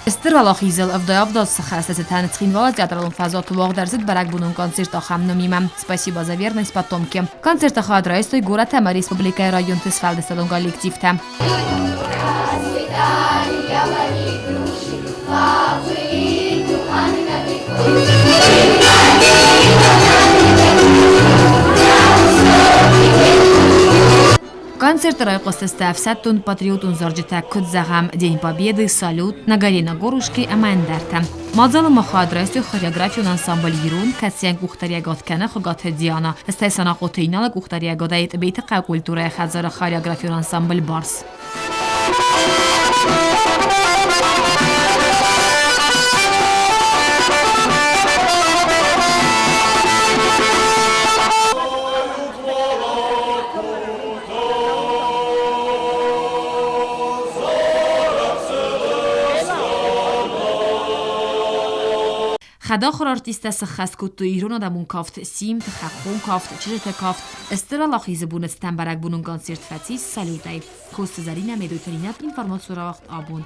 Стервалахизел авдоявдос сахастеся танцхинвала театралун фазот вогдарзит баракбунун концерта хамнумимам. Спасибо за верность потомки. Концерта хадрайстой гора тема Республика район Тесфалдеселун коллективта. Концерт райкостеста всаттун патриотун зоржита кудзагам День Победы, салют на горе на горушке Амандарта. Мадзал махадрасту хореографию ансамбль Ирун, катсиан кухтариагот кана хогат Диана. Стайсана котейнала кухтариагодайт бейтака культура хазара хореографию ансамбль Барс. خداخر ارتیست سخست کتو ایران آدمون کافت سیم تخخون کافت چجت کافت استرالاخیز بونستن برک بونون کنسرت فتیس سلوردای کوست زرین میدوترینات اینفرماسیون وقت آبون